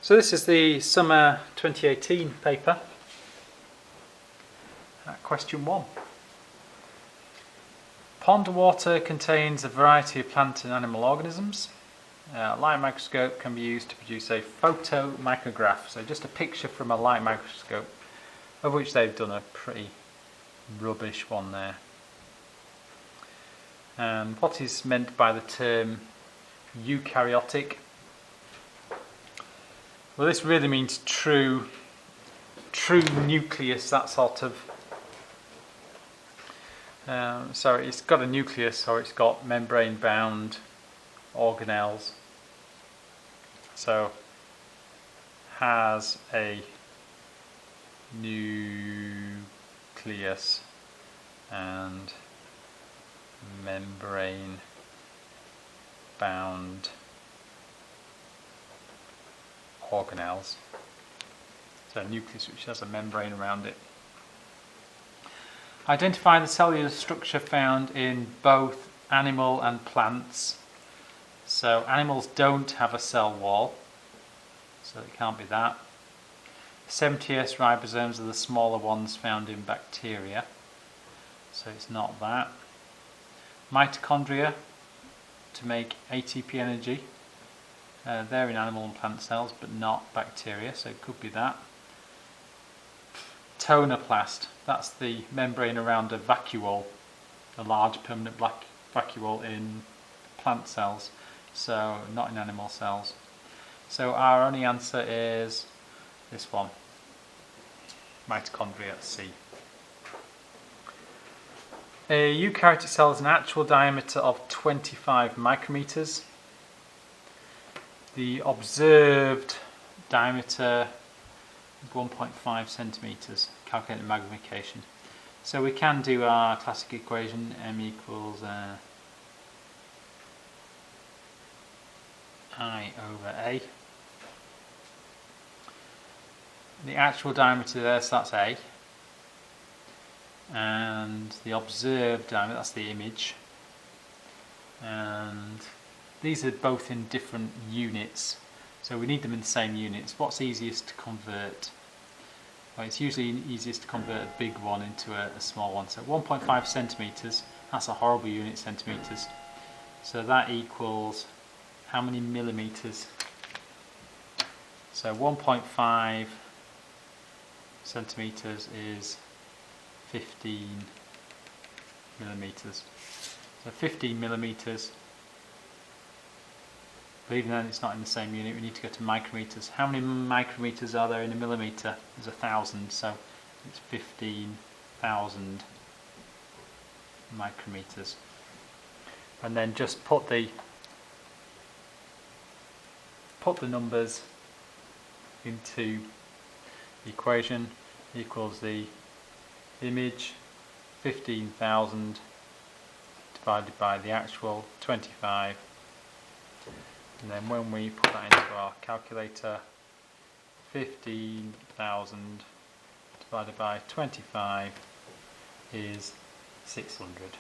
So this is the summer 2018 paper. Question 1. Pond water contains a variety of plant and animal organisms. A light microscope can be used to produce a photomicrograph, so just a picture from a light microscope, of which they've done a pretty rubbish one there. And what is meant by the term eukaryotic? Well, this really means true nucleus, that sort of. So it's got a nucleus, or it's got membrane-bound organelles. So has a nucleus and membrane-bound organelles. So a nucleus which has a membrane around it. Identify the cellular structure found in both animal and plants. So animals don't have a cell wall, so it can't be that. 70S ribosomes are the smaller ones found in bacteria, so it's not that. Mitochondria to make ATP energy. They're in animal and plant cells, but not bacteria, so it could be that. Tonoplast, that's the membrane around a vacuole, a large permanent vacuole in plant cells, so not in animal cells. So our only answer is this one, mitochondria, C. A eukaryotic cell has an actual diameter of 25 micrometers. The observed diameter is 1.5 centimeters, calculating magnification. So we can do our classic equation, m equals I over A. The actual diameter there, so that's A. And the observed diameter, that's the image. And these are both in different units, so we need them in the same units. What's easiest to convert? Well, it's usually easiest to convert a big one into a small one. So 1.5 centimeters, that's a horrible unit, centimeters. So that equals how many millimeters? So 1.5 centimeters is 15 millimeters. So 15 millimeters. But even then it's not in the same unit, we need to go to micrometers. How many micrometers are there in a millimeter? There's 1,000, so it's 15,000 micrometers. And then just put the numbers into the equation. Equals the image 15,000 divided by the actual 25. And then when we put that into our calculator, 15,000 divided by 25 is 600.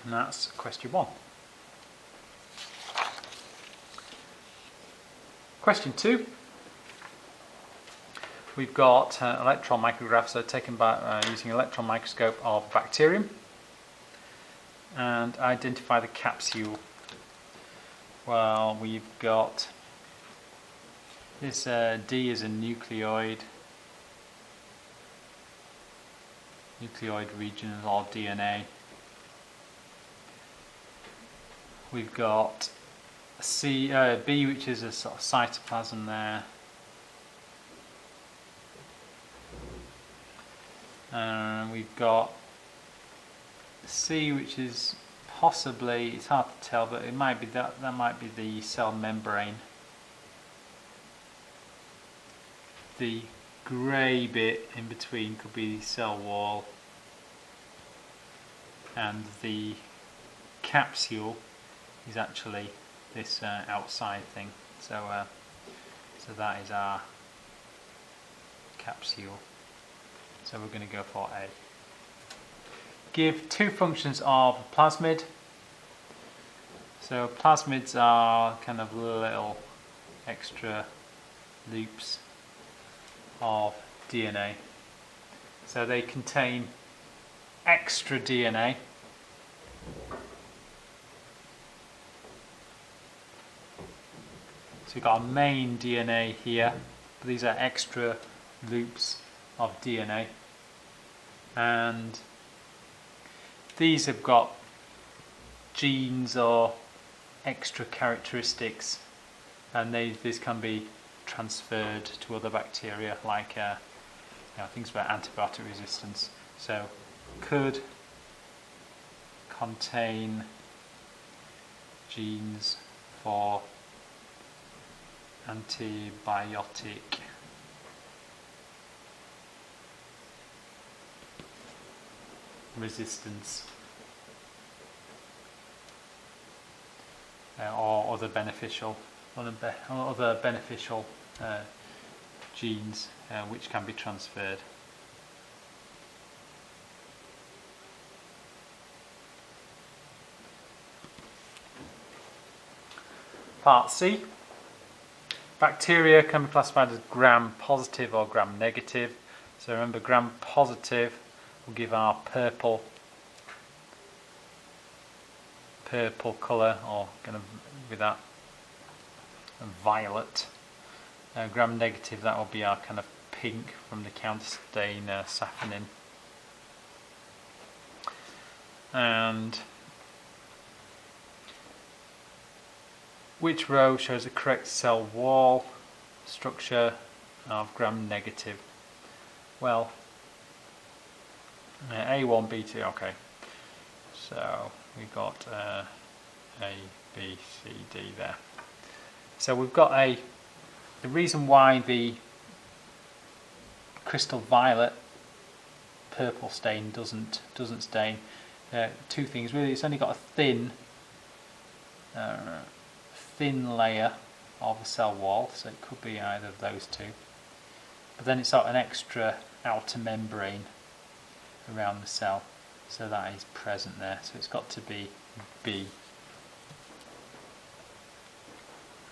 And that's question 1. Question 2. We've got electron micrographs that are taken by using an electron microscope of bacterium. And identify the capsule. Well, we've got this D is a nucleoid region or DNA. We've got B, which is a sort of cytoplasm there. And we've got C, which is possibly, it's hard to tell, but it might be that might be the cell membrane. The grey bit in between could be the cell wall, and the capsule is actually this outside thing. So that is our capsule. So we're going to go for A. Give two functions of a plasmid. So plasmids are kind of little extra loops of DNA. So they contain extra DNA. So we've got our main DNA here, but these are extra loops of DNA. And these have got genes or extra characteristics, and these can be transferred to other bacteria, like things about antibiotic resistance. So could contain genes for antibiotic resistance, or other beneficial genes which can be transferred. Part C. Bacteria can be classified as gram-positive or gram-negative. So remember, gram-positive will give our purple colour, or kind of with that violet. Gram-negative, that will be our kind of pink from the counterstain saffining. And which row shows the correct cell wall structure of gram-negative? Well, A1, B2, okay. So we've got A, B, C, D there. So we've got the reason why the crystal violet purple stain doesn't stain. Two things really. It's only got a thin layer of the cell wall, so it could be either of those two. But then it's got an extra outer membrane around the cell, so that is present there. So it's got to be B.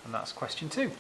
And that's question 2.